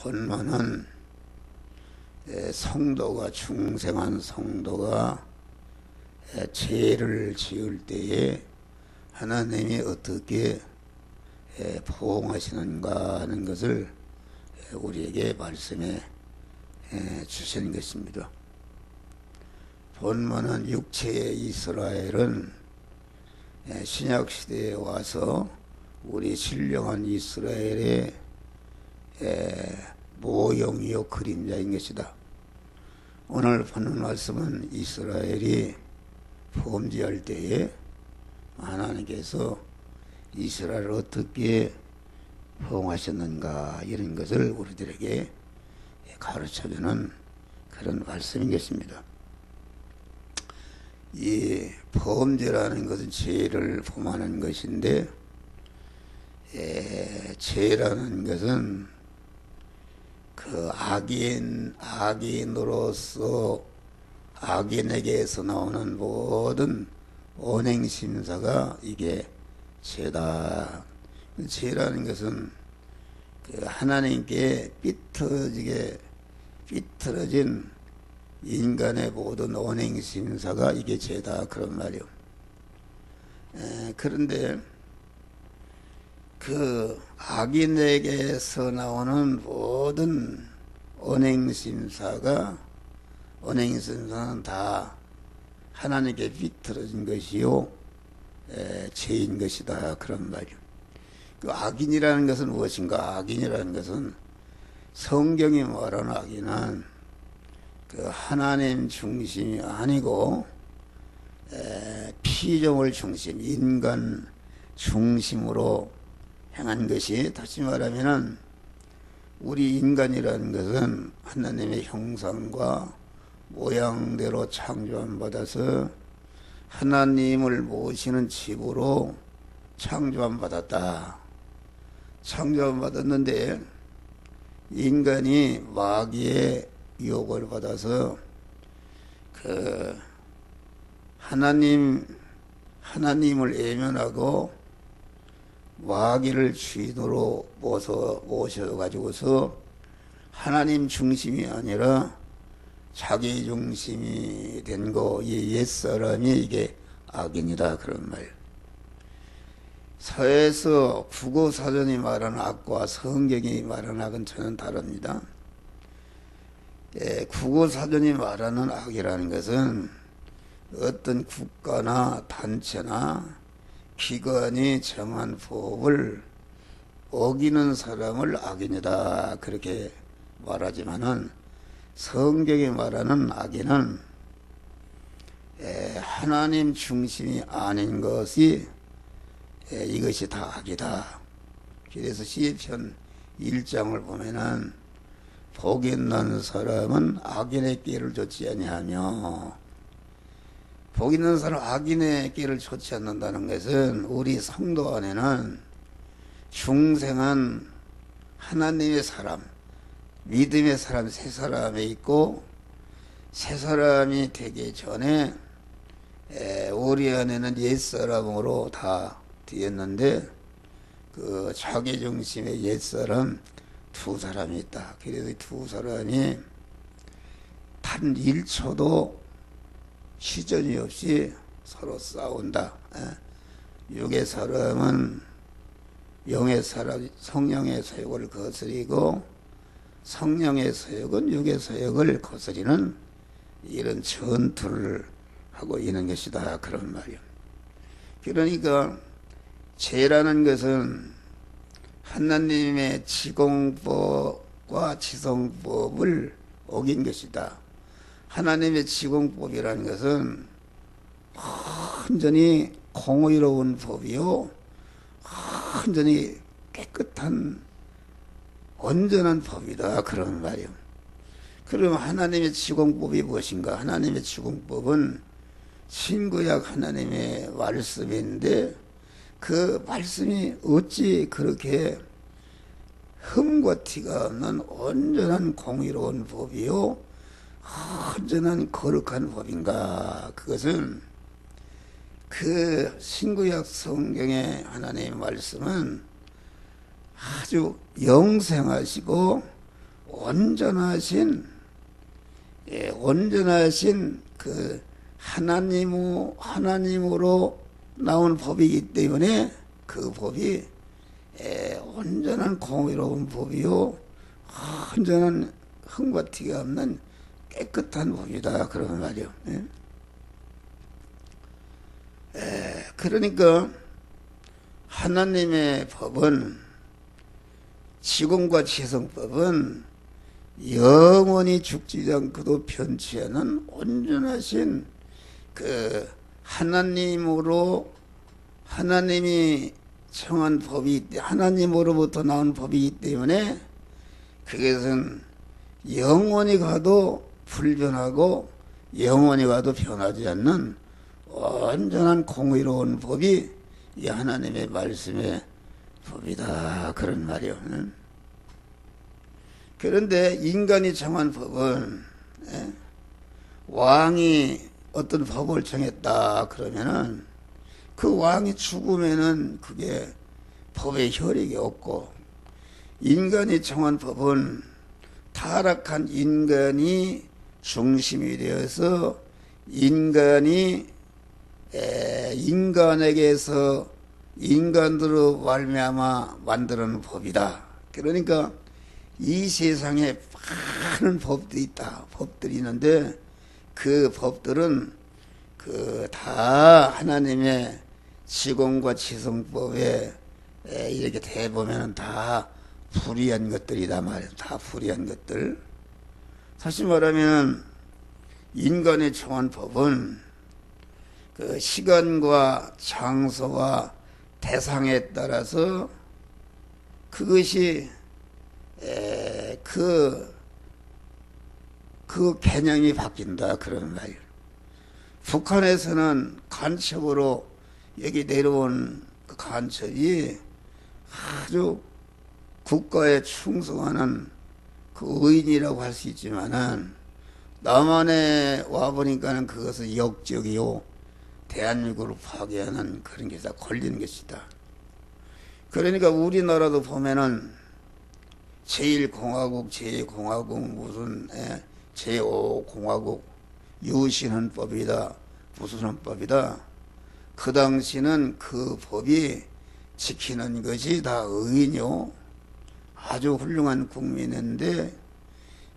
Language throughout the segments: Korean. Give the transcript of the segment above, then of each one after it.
본문은 성도가 중생한 성도가 죄를 지을 때에 하나님이 어떻게 보응하시는가 하는 것을 우리에게 말씀해 주시는 것입니다. 본문은 육체의 이스라엘은 신약시대에 와서 우리 신령한 이스라엘의 모형이요 그림자인 것이다. 오늘 보는 말씀은 이스라엘이 범죄할 때에 하나님께서 이스라엘을 어떻게 보응하셨는가 이런 것을 우리들에게 가르쳐주는 그런 말씀인 것입니다. 이 범죄라는 것은 죄를 범하는 것인데 죄라는 것은 그 악인으로서 악인에게서 나오는 모든 언행심사가 이게 죄다. 죄라는 것은 그 하나님께 삐뚤어진 인간의 모든 언행심사가 이게 죄다 그런 말이요. 그런데 그 악인에게서 나오는 모든 언행심사는 다 하나님께 삐뚤어진 것이요 죄인 것이다 그런 말이요. 그 악인이라는 것은 무엇인가? 악인이라는 것은 성경이 말하는 악인은 그 하나님 중심이 아니고 피조물 중심, 인간 중심으로 행한 것이, 다시 말하면은 우리 인간이라는 것은 하나님의 형상과 모양대로 창조함 받아서 하나님을 모시는 집으로 창조함 받았다. 창조함 받았는데 인간이 마귀의 유혹을 받아서 그 하나님을 외면하고 마귀를 주인으로 모셔가지고서 하나님 중심이 아니라 자기 중심이 된 거, 이 옛사람이 이게 악인이다 그런 말. 서에서 국어사전이 말하는 악과 성경이 말하는 악은 전혀 다릅니다. 국어사전이 말하는 악이라는 것은 어떤 국가나 단체나 기관이 정한 법을 어기는 사람을 악인이다 그렇게 말하지만은 성경이 말하는 악인은 하나님 중심이 아닌 것이 이것이 다 악이다. 그래서 시편 1장을 보면은 복 있는 사람은 악인의 길을 좇지 아니하며, 복 있는 사람 악인의 길을 좇지 않는다는 것은 우리 성도 안에는 중생한 하나님의 사람, 믿음의 사람 세 사람이 있고, 세 사람이 되기 전에 우리 안에는 옛사람으로 다 되었는데 그 자기 중심의 옛사람 두 사람이 있다. 그래서 두 사람이 단 1초도 시전이 없이 서로 싸운다. 육의 사람은 영의 사람, 성령의 사역을 거스리고 성령의 사역은 육의 사역을 거스리는 이런 전투를 하고 있는 것이다 그런 말이요. 그러니까 죄라는 것은 하나님의 지공법과 지성법을 어긴 것이다. 하나님의 지공법이라는 것은 완전히 공의로운 법이요, 완전히 깨끗한 온전한 법이다 그런 말이요. 그럼 하나님의 지공법이 무엇인가? 하나님의 지공법은 신구약 하나님의 말씀인데 그 말씀이 어찌 그렇게 흠과 티가 없는 온전한 공의로운 법이요 온전한 거룩한 법인가? 그것은 그 신구약 성경의 하나님의 말씀은 아주 영생하시고 온전하신 그 하나님으로 나온 법이기 때문에 그 법이 온전한 공의로운 법이요 온전한 흠과 티가 없는 깨끗한 법이다 그런 말이요. 그러니까 하나님의 법은 지공과 지성법은 영원히 죽지 않고도 변치 않은 온전하신 그 하나님이 정한 법이 하나님으로부터 나온 법이기 때문에 그것은 영원히 가도 불변하고 영원히 가도 변하지 않는 온전한 공의로운 법이 이 하나님의 말씀의 법이다 그런 말이요. 그런데 인간이 정한 법은 왕이 어떤 법을 정했다 그러면은 그 왕이 죽으면은 그게 법의 효력이 없고, 인간이 정한 법은 타락한 인간이 중심이 되어서 인간에게서 인간으로 말미암아 만드는 법이다. 그러니까 이 세상에 많은 법들이 있다. 법들이 있는데 그 법들은 다 하나님의 지공과 지성법에 이렇게 대보면 다 불의한 것들이다 말이야. 다 불의한 것들. 사실 말하면 인간의 정한 법은 그 시간과 장소와 대상에 따라서 그것이 그 개념이 바뀐다 그런 말이에요. 북한에서는 간첩으로 여기 내려온 그 간첩이 아주 국가에 충성하는 그 의인이라고 할 수 있지만은 남한에 와보니까는 그것은 역적이요 대한민국을 파괴하는 그런 게 다 걸리는 것이다. 그러니까 우리나라도 보면은 제1공화국, 제2공화국 무슨 제5공화국 유신헌법이다 무슨 헌법이다. 그 당시는 그 법이 지키는 것이 다 의인이요 아주 훌륭한 국민인데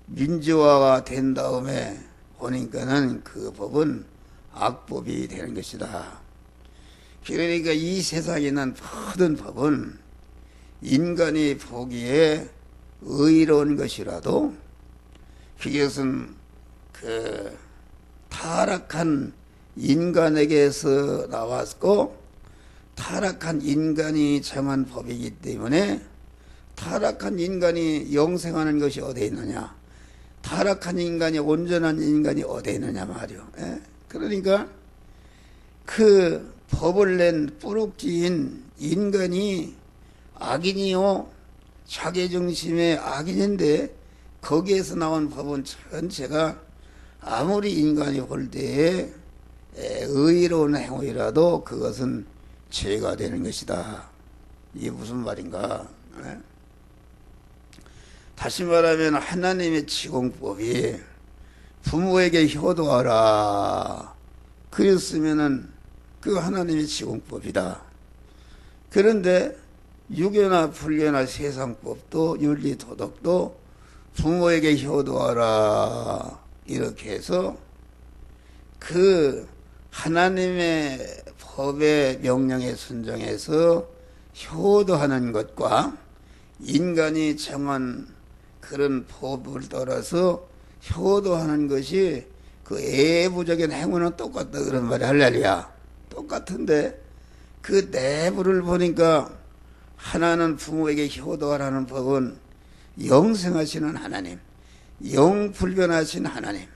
민주화가 된 다음에 보니까는 그 법은 악법이 되는 것이다. 그러니까 이 세상에 있는 모든 법은 인간이 보기에 의로운 것이라도 그것은 그 타락한 인간에게서 나왔고 타락한 인간이 정한 법이기 때문에 타락한 인간이 영생하는 것이 어디에 있느냐, 타락한 인간이 온전한 인간이 어디에 있느냐 말이요. 그러니까 그 법을 낸 뿌록지인 인간이 악인이요 자기중심의 악인인데 거기에서 나온 법은 전체가 아무리 인간이 볼 때에 의로운 행위라도 그것은 죄가 되는 것이다. 이게 무슨 말인가? 다시 말하면 하나님의 지공법이 부모에게 효도하라 그랬으면은 그 하나님의 지공법이다. 그런데 유교나 불교나 세상법도 윤리도덕도 부모에게 효도하라 이렇게 해서 그 하나님의 법의 명령에 순종해서 효도하는 것과 인간이 정한 그런 법을 따라서 효도하는 것이 그 애부적인 행위는 똑같다 그런 말이 할렐루야. 똑같은데 그 내부를 보니까 하나는 부모에게 효도하라는 법은 영생하시는 하나님, 영불변하신 하나님,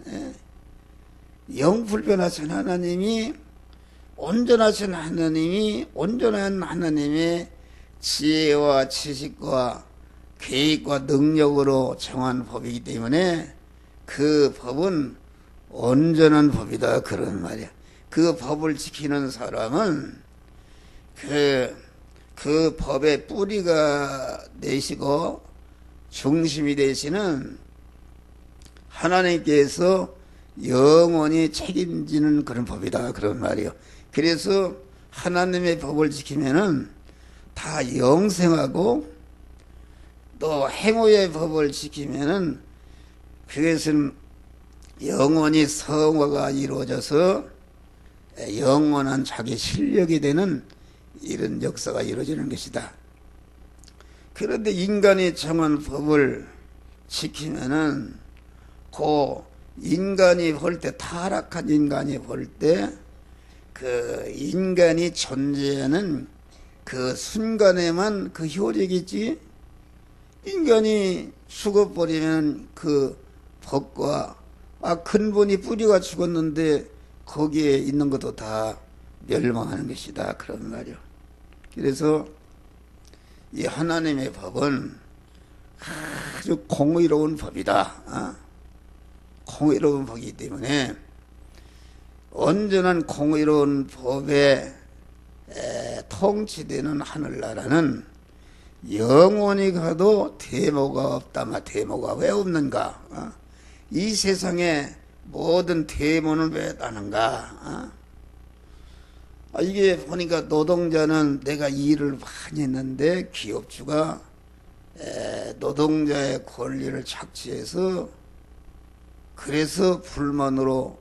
영불변하신 하나님이 온전하신 하나님이 온전한 하나님의 지혜와 지식과 계획과 능력으로 정한 법이기 때문에 그 법은 온전한 법이다 그런 말이야. 그 법을 지키는 사람은 그 법의 뿌리가 되시고 중심이 되시는 하나님께서 영원히 책임지는 그런 법이다 그런 말이요. 그래서 하나님의 법을 지키면은 다 영생하고 또 행위의 법을 지키면은 그것은 영원히 성화가 이루어져서 영원한 자기 실력이 되는 이런 역사가 이루어지는 것이다. 그런데 인간이 정한 법을 지키면은 그 인간이 볼 때, 타락한 인간이 볼 때 그 인간이 존재하는 그 순간에만 그 효력이 있지, 인간이 죽어버리면 그 법과 근본이 뿌리가 죽었는데 거기에 있는 것도 다 멸망하는 것이다 그런 말이요. 그래서 이 하나님의 법은 아주 공의로운 법이다. 공의로운 법이기 때문에 온전한 공의로운 법에 통치되는 하늘나라는 영원히 가도 대모가 없다마. 대모가 왜 없는가? 이 세상에 모든 대모는 왜 따는가? 이게 보니까 노동자는 내가 일을 많이 했는데 기업주가 노동자의 권리를 착취해서 그래서 불만으로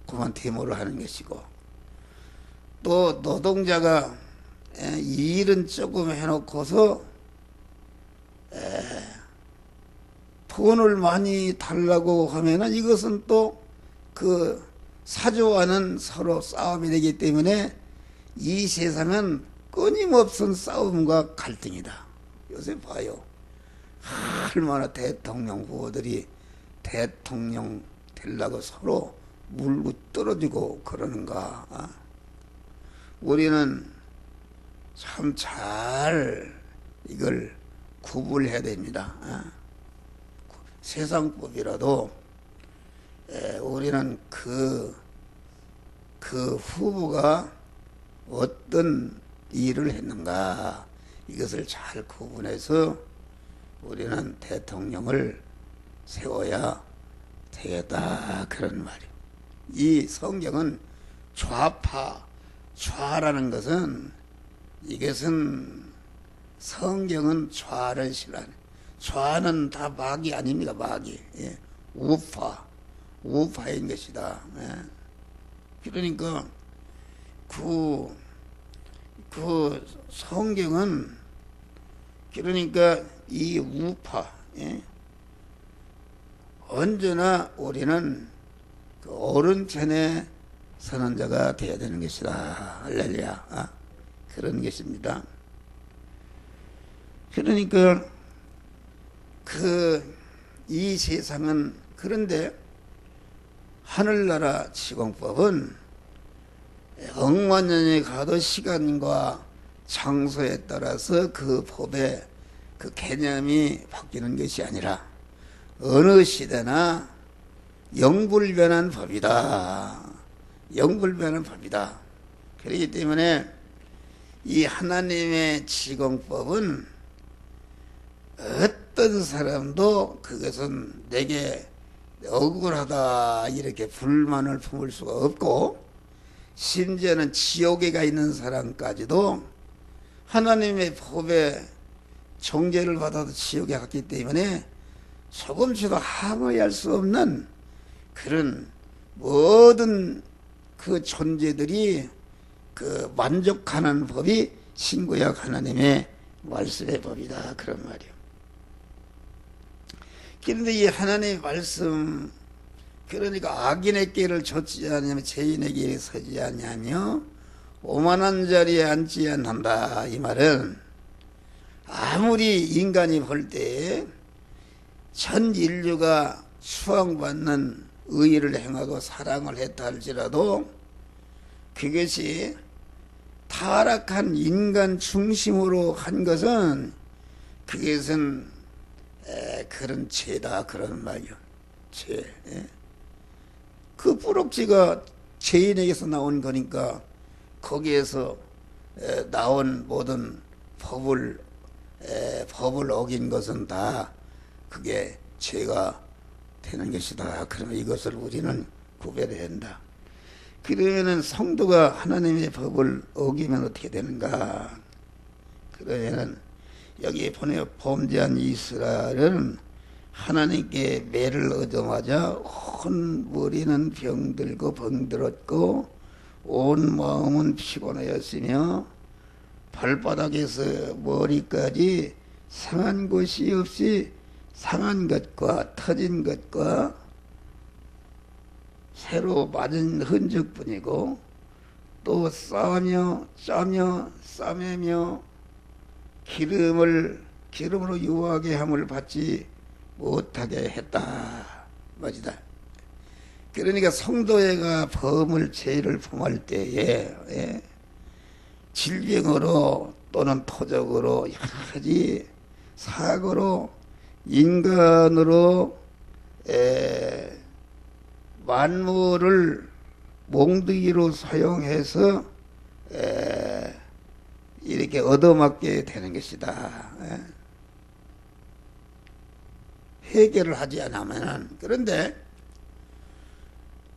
그만 데모를 하는 것이고, 또 노동자가 일은 조금 해놓고서 돈을 많이 달라고 하면은 이것은 또 그 사주와는 서로 싸움이 되기 때문에 이 세상은 끊임없는 싸움과 갈등이다. 요새 봐요. 얼마나 대통령 후보들이 대통령 되려고 서로 물고 떨어지고 그러는가. 우리는 참 잘 이걸 구분해야 됩니다. 세상법이라도 우리는 그 후보가 어떤 일을 했는가 이것을 잘 구분해서 우리는 대통령을 세워야 되겠다 그런 말이에요. 이 성경은 좌라는 것은, 이것은 성경은 좌를 싫어하는, 좌는 다 마귀 아닙니까? 마귀. 우파인 것이다. 그러니까 그 성경은, 그러니까 이 우파, 언제나 우리는 그 오른편에 서는 자가 되어야 되는 것이다. 할렐루야. 그런 것입니다. 그러니까 이 세상은, 그런데 하늘나라 시공법은 억만년이 가도 시간과 장소에 따라서 그 법의 그 개념이 바뀌는 것이 아니라 어느 시대나 영불변한 법이다. 영불변한 법이다. 그렇기 때문에 이 하나님의 지공법은 어떤 사람도 그것은 내게 억울하다 이렇게 불만을 품을 수가 없고, 심지어는 지옥에 가 있는 사람까지도 하나님의 법에 정죄를 받아도 지옥에 갔기 때문에 조금씩도 함의할 수 없는 그런 모든 그 존재들이 그 만족하는 법이 신구약 하나님의 말씀의 법이다 그런 말이에요. 그런데 이 하나님의 말씀, 그러니까 악인의 길을 좇지 않으며 죄인의 길에 서지 않냐며 오만한 자리에 앉지 않는다. 이 말은 아무리 인간이 볼 때 전 인류가 수왕받는 의의를 행하고 사랑을 했다 할지라도 그것이 타락한 인간 중심으로 한 것은 그것은 그런 죄다 그런 말이요. 죄. 그 뿌럭지가 죄인에게서 나온 거니까 거기에서 나온 모든 법을 법을 어긴 것은 다 그게 죄가 되는 것이다. 그러면 이것을 우리는 구별해야 한다. 그러면은 성도가 하나님의 법을 어기면 어떻게 되는가? 그러면은 여기 보내요. 범죄한 이스라엘은 하나님께 매를 얻자마자 온 머리는 병들고 병들었고 온 마음은 피곤하였으며 발바닥에서 머리까지 상한 것이 없이 상한 것과 터진 것과 새로 맞은 흔적뿐이고 또 싸며 짜며 싸매며 기름으로 유하게 함을 받지 못하게 했다. 맞이다. 그러니까 성도애가 범을 죄를 범할 때에 질병으로 또는 토적으로 여러 가지 사고로 인간으로 만물을 몽둥이로 사용해서 이렇게 얻어맞게 되는 것이다. 해결을 하지 않으면. 그런데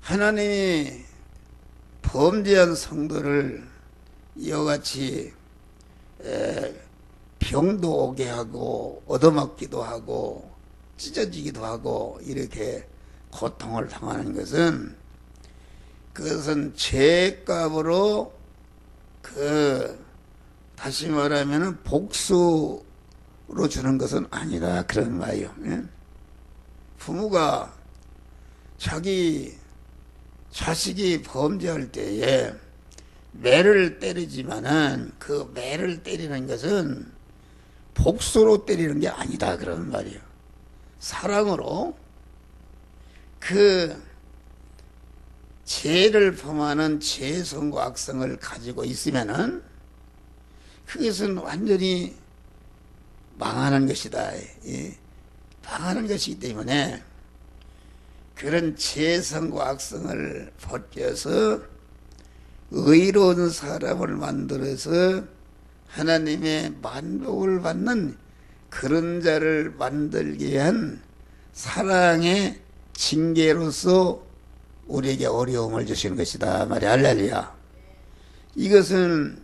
하나님이 범죄한 성도를 이와 같이 병도 오게 하고 얻어맞기도 하고 찢어지기도 하고 이렇게 고통을 당하는 것은 그것은 죄값으로 다시 말하면 복수로 주는 것은 아니다. 그런 말이요. 부모가 자기 자식이 범죄할 때에 매를 때리지만은 그 매를 때리는 것은 복수로 때리는 게 아니다. 그런 말이에요. 사랑으로 그 죄를 범하는 죄성과 악성을 가지고 있으면은 그것은 완전히 망하는 것이다. 망하는 것이기 때문에 그런 죄성과 악성을 벗겨서 의로운 사람을 만들어서 하나님의 만복을 받는 그런 자를 만들기 위한 사랑의 징계로서 우리에게 어려움을 주시는 것이다. 말이야. 할렐루야. 이것은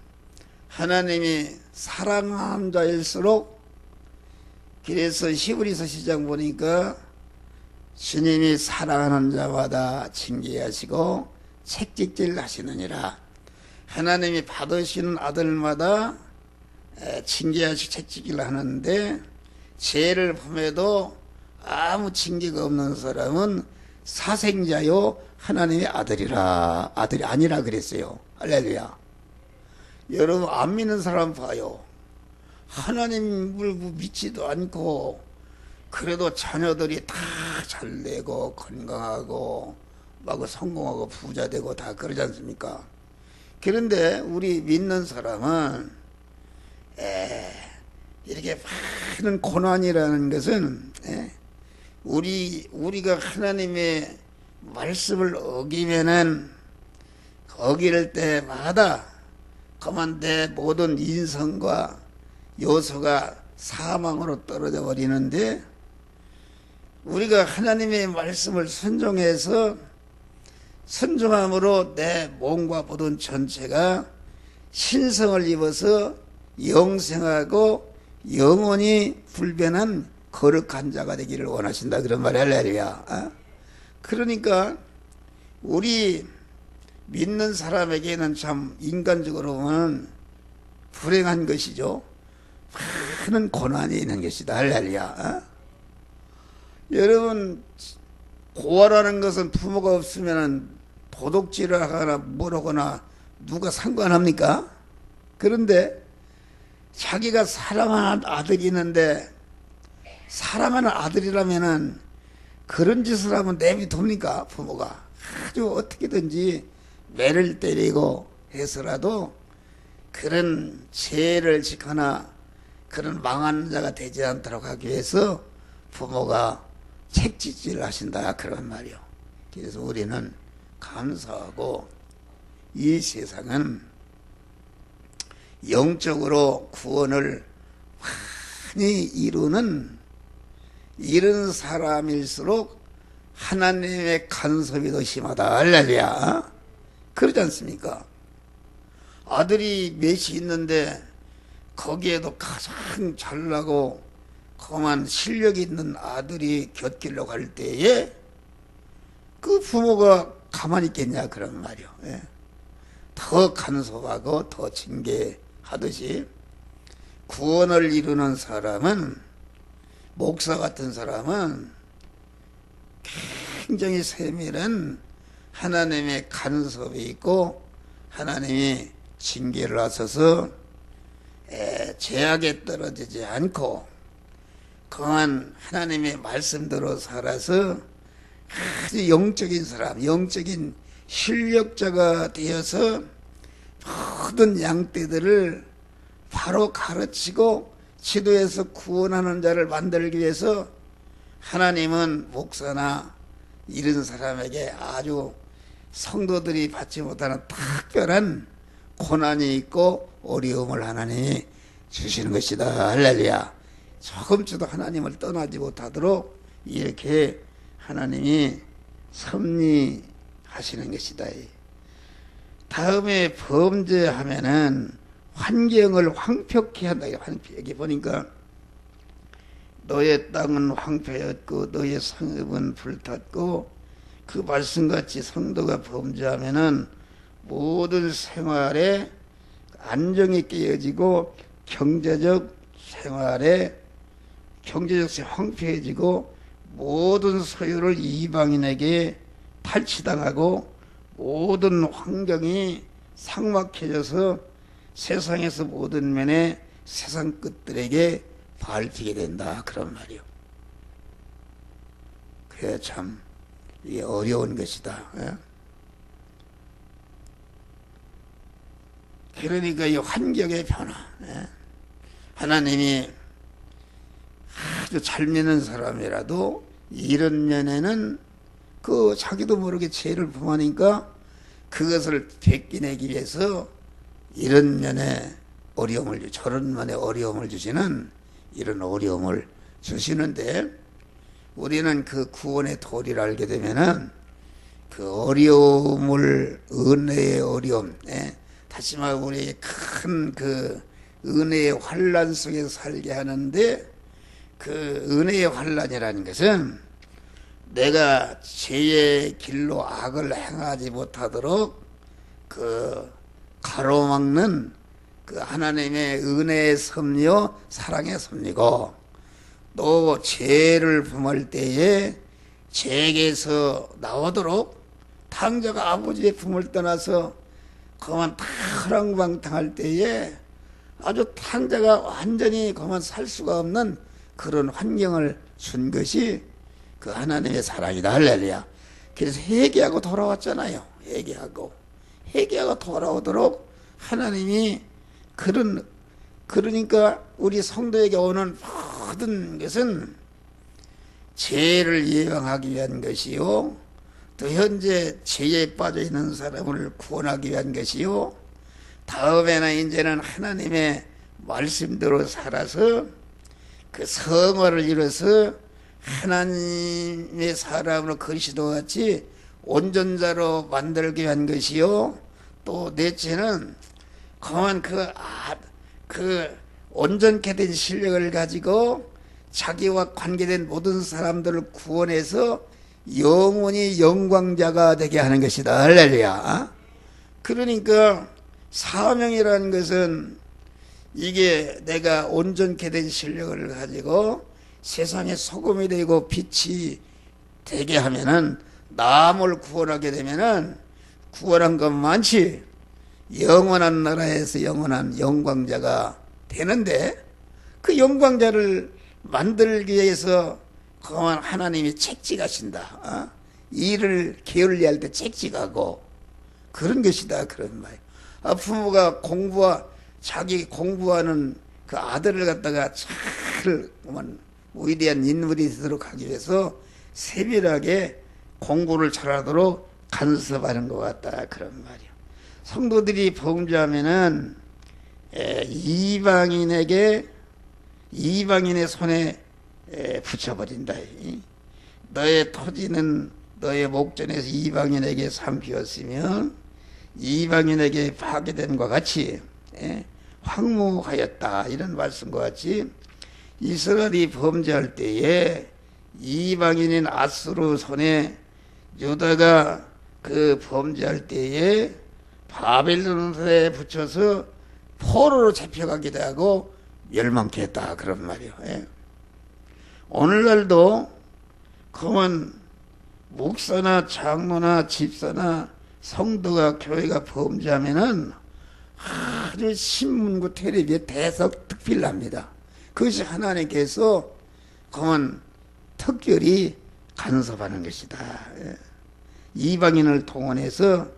하나님이 사랑하는 자일수록, 그래서 히브리서 10장 보니까 주님이 사랑하는 자마다 징계하시고 책찍질 하시느니라. 하나님이 받으시는 아들마다 징계하시고 책찍질 하는데 죄를 범해도 아무 징계가 없는 사람은 사생자요 하나님의 아들이라. 아들이 아니라 그랬어요. 할렐루야. 여러분 안 믿는 사람 봐요. 하나님을 믿지도 않고 그래도 자녀들이 다 잘되고 건강하고 막 성공하고 부자 되고 다 그러지 않습니까? 그런데 우리 믿는 사람은 이렇게 많은 고난이라는 것은 우리가 하나님의 말씀을 어기면은 어길 때마다 그만 내 모든 인성과 요소가 사망으로 떨어져 버리는데, 우리가 하나님의 말씀을 순종함으로 내 몸과 모든 전체가 신성을 입어서 영생하고 영원히 불변한 거룩한 자가 되기를 원하신다. 그런 말이야. 할렐루야. 그러니까 우리 믿는 사람에게는 참 인간적으로 보면 불행한 것이죠. 많은 고난이 있는 것이다. 할렐루야. 여러분, 고아라는 것은 부모가 없으면 도둑질을 하거나 뭘 하거나 누가 상관합니까? 그런데 자기가 사랑하는 아들이 있는데, 사랑하는 아들이라면은 그런 짓을 하면 내비둡니까? 부모가 아주 어떻게든지 매를 때리고 해서라도 그런 죄를 짓거나 그런 망하는 자가 되지 않도록 하기 위해서 부모가 책짓질 하신다. 그런 말이요. 그래서 우리는 감사하고 이 세상은 영적으로 구원을 많이 이루는 이런 사람일수록 하나님의 간섭이 더 심하다. 할렐루야. 그러지 않습니까? 아들이 몇이 있는데 거기에도 가장 잘나고 그만 실력 있는 아들이 곁길로 갈 때에 그 부모가 가만히 있겠냐 그런 말이요. 예. 더 간섭하고 더 징계하듯이 구원을 이루는 사람은, 목사 같은 사람은 굉장히 세밀한 하나님의 간섭이 있고 하나님이 징계를 하셔서 죄악에 떨어지지 않고 강한 하나님의 말씀대로 살아서 아주 영적인 사람, 영적인 실력자가 되어서 모든 양떼들을 바로 가르치고 지도해서 구원하는 자를 만들기 위해서 하나님은 목사나 이런 사람에게 아주 성도들이 받지 못하는 특별한 고난이 있고 어려움을 하나님이 주시는 것이다. 할렐루야. 조금쯤도 하나님을 떠나지 못하도록 이렇게 하나님이 섭리하시는 것이다. 다음에 범죄하면은 환경을 황폐케 한다. 여기 보니까 너의 땅은 황폐였고 너의 성읍은 불탔고, 그 말씀같이 성도가 범죄하면은 모든 생활에 안정이 깨어지고 경제적 생활에 황폐해지고 모든 소유를 이방인에게 탈취당하고 모든 환경이 삭막해져서 세상에서 모든 면에 세상 끝들에게 밟히게 된다. 그런 말이요. 그래 참 이게 어려운 것이다. 예? 그러니까 이 환경의 변화. 예? 하나님이 아주 잘 믿는 사람이라도 이런 면에는 그 자기도 모르게 죄를 범하니까 그것을 베끼내기 위해서 이런 면에 어려움을, 저런 면에 어려움을 주시는 이런 어려움을 주시는데, 우리는 그 구원의 도리를 알게 되면은 그 어려움을, 은혜의 어려움, 다시 말해 우리에게 큰 그 은혜의 환란 속에서 살게 하는데, 그 은혜의 환란이라는 것은 내가 죄의 길로 악을 행하지 못하도록 그 가로막는 그 하나님의 은혜의 섭리요 사랑의 섭리고, 또 죄를 범할 때에 죄에게서 나오도록 탕자가 아버지의 품을 떠나서 그만 타랑방탕할 때에 아주 탕자가 완전히 그만 살 수가 없는 그런 환경을 준 것이 그 하나님의 사랑이다. 할렐루야. 그래서 회개하고 돌아왔잖아요. 회개하고 돌아오도록 하나님이 그러니까 우리 성도에게 오는 모든 것은 죄를 예방하기 위한 것이요, 또 현재 죄에 빠져 있는 사람을 구원하기 위한 것이요, 다음에는 이제는 하나님의 말씀대로 살아서 그 성화를 이뤄서 하나님의 사람으로 그리스도 같이 온전자로 만들기 위한 것이요, 또 넷째는 그만 그 온전케 된 실력을 가지고 자기와 관계된 모든 사람들을 구원해서 영원히 영광자가 되게 하는 것이다. 할렐루야. 그러니까 사명이라는 것은 이게 내가 온전케 된 실력을 가지고 세상에 소금이 되고 빛이 되게 하면은, 남을 구원하게 되면은 구원한 것 많지 영원한 나라에서 영원한 영광자가 되는데, 그 영광자를 만들기 위해서 그만 하나님이 책찍하신다. 일을 게을리할 때 책찍하고 그런 것이다. 그런 말. 부모가 자기 공부하는 그 아들을 갖다가 잘 위대한 인물이 되도록 하기 위해서 세밀하게 공부를 잘하도록 간섭하는 것 같다. 그런 말이요. 성도들이 범죄하면은 이방인에게 이방인의 손에 붙여버린다. 너의 토지는 너의 목전에서 이방인에게 삼키었으면 이방인에게 파괴됨과 같이 황무하였다. 이런 말씀과 같이 이스라엘이 범죄할 때에 이방인인 아수르 손에 유다가 그 범죄할 때에 바벨론에 붙여서 포로로 잡혀가기도 하고 멸망케 했다. 그런 말이요. 오늘날도 그만 목사나 장로나 집사나 성도가 교회가 범죄하면은 아주 신문고 텔레비에 대석특필납니다. 그것이 하나님께서 그만 특별히 간섭하는 것이다. 이방인을 동원해서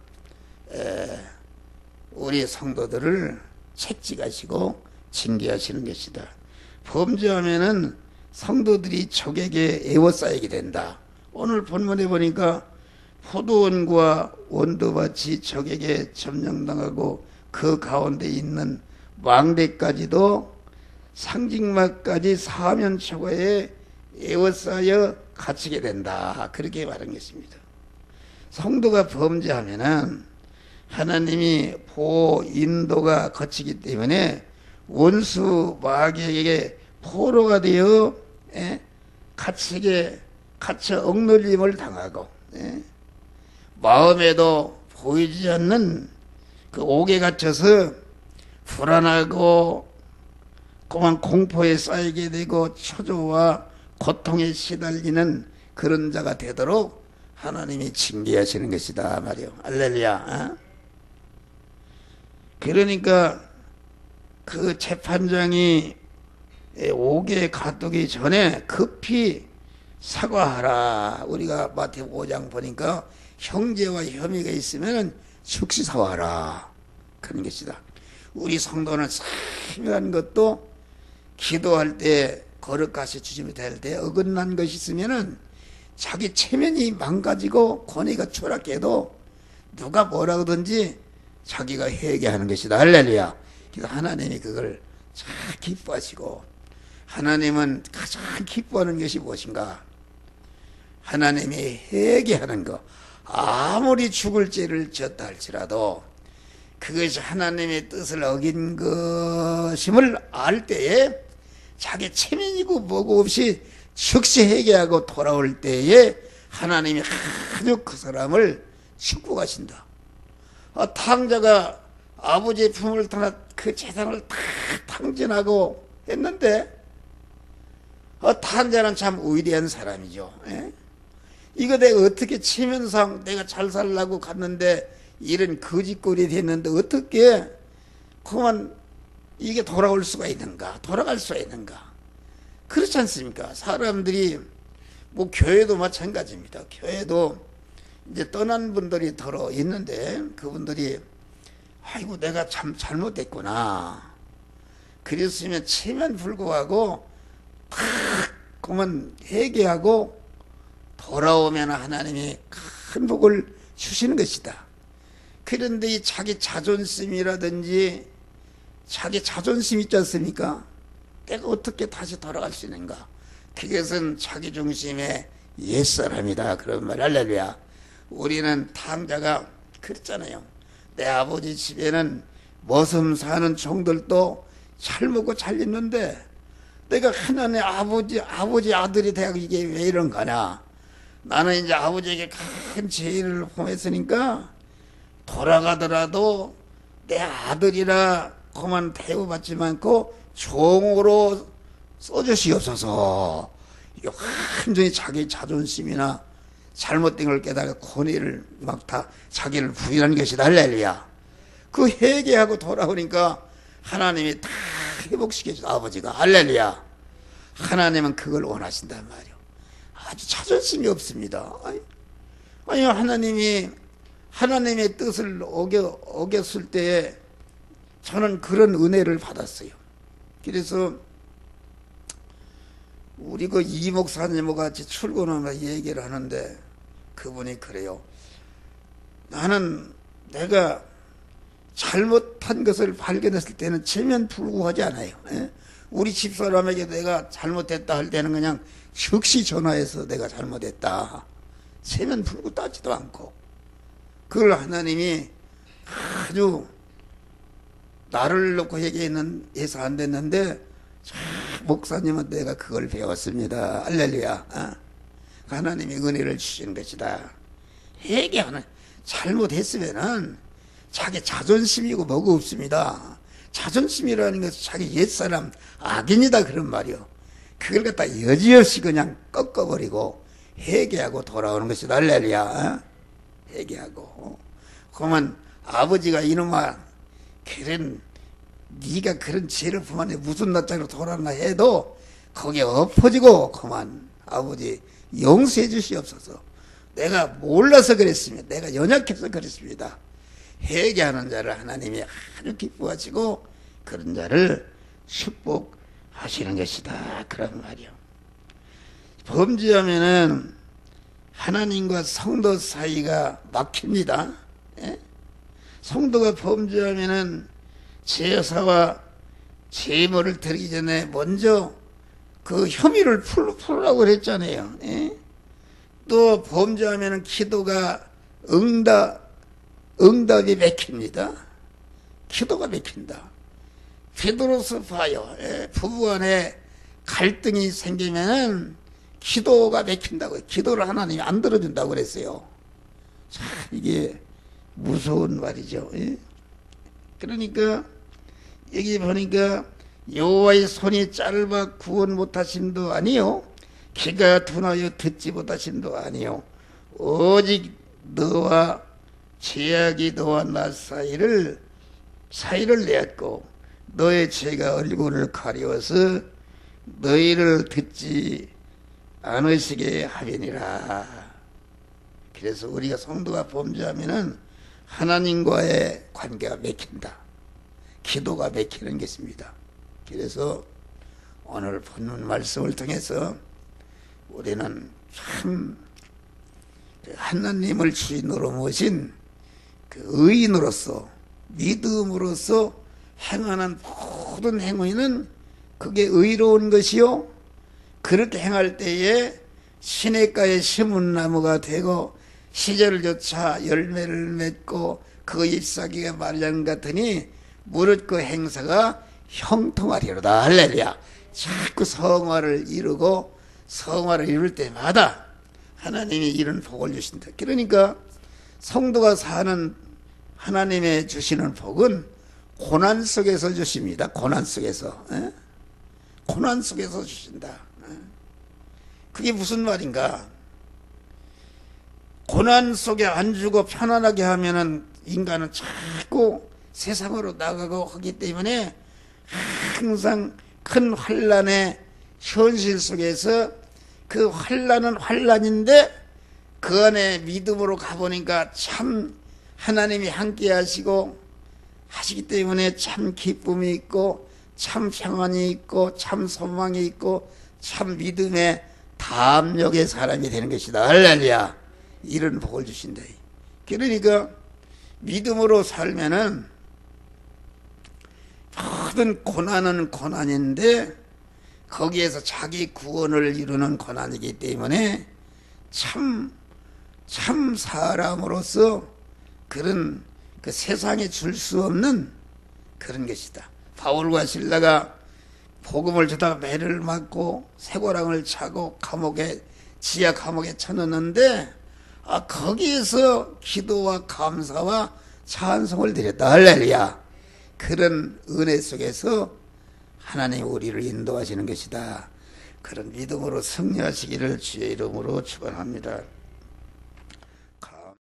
우리 성도들을 채찍하시고 징계하시는 것이다. 범죄하면은 성도들이 적에게 애워싸이게 된다. 오늘 본문에 보니까 포도원과 원두밭이 적에게 점령당하고 그 가운데 있는 왕대까지도 상징막까지 사면 초과에 에워싸여 갇히게 된다. 그렇게 말한 것입니다. 성도가 범죄하면은 하나님이 보호 인도가 거치기 때문에 원수 마귀에게 포로가 되어 갇혀 억눌림을 당하고 마음에도 보이지 않는 그 옥에 갇혀서 불안하고 그만 공포에 쌓이게 되고 초조와 고통에 시달리는 그런 자가 되도록 하나님이 징계하시는 것이다 말이요. 할렐루야. 그러니까 그 재판장이 옥에 가두기 전에 급히 사과하라. 우리가 마태복음 5장 보니까 형제와 혐의가 있으면 즉시 사과하라. 그런 것이다. 우리 성도는 사명한 것도 기도할 때 거룩하시 주시면 될 때 어긋난 것이 있으면은 자기 체면이 망가지고 권위가 추락해도 누가 뭐라 하든지 자기가 회개하는 것이다. 할렐루야. 그래서 하나님이 그걸 참 기뻐하시고, 하나님은 가장 기뻐하는 것이 무엇인가? 하나님이 회개하는 것. 아무리 죽을 죄를 지었다 할지라도 그것이 하나님의 뜻을 어긴 것임을 알 때에 자기 체면이고 뭐고 없이 즉시 회개하고 돌아올 때에 하나님이 아주 그 사람을 축복하신다. 탕자가 아버지의 품을 타나 그 재산을 다 탕진하고 했는데 탕자는 참 의리한 사람이죠. 이거 내가 어떻게 체면상 내가 잘 살라고 갔는데 이런 거짓꼴이 됐는데 어떻게 그만 이게 돌아올 수가 있는가? 돌아갈 수가 있는가? 그렇지 않습니까? 사람들이 뭐 교회도 마찬가지입니다. 교회도 이제 떠난 분들이 들어 있는데 그분들이 아이고 내가 참 잘못했구나. 그랬으면 체면 불구하고 탁 그만 회개하고 돌아오면 하나님이 큰 복을 주시는 것이다. 그런데 이 자기 자존심이라든지 자기 자존심 있지 않습니까? 내가 어떻게 다시 돌아갈 수 있는가? 그것은 자기 중심의 옛사람이다. 그런 말. 할렐루야. 우리는 탕자가 그랬잖아요. 내 아버지 집에는 머슴 사는 종들도 잘 먹고 잘 있는데 내가 하나님의 아버지 아들이 되고 이게 왜 이런 거냐? 나는 이제 아버지에게 큰 죄를 범했으니까 돌아가더라도 내 아들이라 그만 대우받지 않고 종으로 써주시옵소서. 이거 완전히 자기 자존심이나 잘못된 걸 깨달아 권위를 막 다 자기를 부인한 것이다. 할렐루야. 그 회개하고 돌아오니까 하나님이 다 회복시켜줘. 아버지가. 할렐루야. 하나님은 그걸 원하신단 말이요. 아주 자존심이 없습니다. 아니 하나님이 하나님의 뜻을 어겼을 때에 저는 그런 은혜를 받았어요. 그래서 우리 그 이 목사님과 같이 출근하면서 얘기를 하는데 그분이 그래요. 나는 내가 잘못한 것을 발견했을 때는 체면 불구하지 않아요. 우리 집사람에게 내가 잘못했다 할 때는 그냥 즉시 전화해서 내가 잘못했다. 세면 풀고 따지도 않고. 그걸 하나님이 아주 나를 놓고 얘기해서 안 됐는데 목사님은 내가 그걸 배웠습니다. 할렐루야. 하나님이 은혜를 주시는 것이다. 회개하는 잘못했으면은 자기 자존심이고 뭐가 없습니다. 자존심이라는 것은 자기 옛사람 악인이다 그런 말이요. 그걸 갖다 여지없이 그냥 꺾어버리고 회개하고 돌아오는 것이다. 할렐루야. 회개하고. 그러면 아버지가 이놈아 그런 네가 그런 죄를 품었네 무슨 낯짝으로 돌아왔나 해도 거기에 엎어지고 그만 아버지 용서해 주시옵소서. 내가 몰라서 그랬습니다. 내가 연약해서 그랬습니다. 회개하는 자를 하나님이 아주 기뻐하시고 그런 자를 축복하시는 것이다. 그런 말이요. 범죄하면은 하나님과 성도 사이가 막힙니다. 예? 성도가 범죄하면은 제사와 제물을 드리기 전에 먼저 그 혐의를 풀으라고 그랬잖아요. 예? 또 범죄하면은 기도가 응답이 맥힙니다. 기도가 맥힌다. 베드로서 봐요. 예? 부부간에 갈등이 생기면은 기도가 맥힌다고요. 기도를 하나님이 안 들어준다고 그랬어요. 참 이게 무서운 말이죠. 예? 그러니까 여기 보니까 여호와의 손이 짧아 구원 못하심도 아니요 귀가 둔하여 듣지 못하심도 아니요 오직 너와 죄악이 너와 나 사이를 내었고 너의 죄가 얼굴을 가리워서 너희를 듣지 않으시게 하리니라. 그래서 우리가 성도가 범죄하면은 하나님과의 관계가 맥힌다. 기도가 맥히는 것입니다. 그래서 오늘 본문 말씀을 통해서 우리는 참 하나님을 주인으로 모신 그 의인으로서 믿음으로서 행하는 모든 행위는 그게 의로운 것이요 그렇게 행할 때에 시냇가에 심은 나무가 되고 시절조차 열매를 맺고 그 잎사귀가 말년 같으니 무릇 그 행사가 형통하리로다. 할렐루야. 자꾸 성화를 이루고 성화를 이룰 때마다 하나님이 이런 복을 주신다. 그러니까 성도가 사는 하나님의 주시는 복은 고난 속에서 주십니다. 고난 속에서. 고난 속에서 주신다. 그게 무슨 말인가? 고난 속에 안 주고 편안하게 하면은 인간은 자꾸 세상으로 나가고 하기 때문에 항상 큰 환난의 현실 속에서 그 환난은 환난인데 그 안에 믿음으로 가보니까 참 하나님이 함께 하시고 하시기 때문에 참 기쁨이 있고 참 평안이 있고 참 소망이 있고 참 믿음의 담력의 사람이 되는 것이다. 할렐루야. 이런 복을 주신다. 그러니까 믿음으로 살면은 모든 고난은 고난인데 거기에서 자기 구원을 이루는 고난이기 때문에 참 사람으로서 그런 그 세상에 줄 수 없는 그런 것이다. 바울과 실라가 복음을 주다가 매를 맞고 쇠고랑을 차고 지하 감옥에 쳐넣는데 거기에서 기도와 감사와 찬송을 드렸다. 할렐루야. 그런 은혜 속에서 하나님 우리를 인도하시는 것이다. 그런 믿음으로 승리하시기를 주의 이름으로 축원합니다.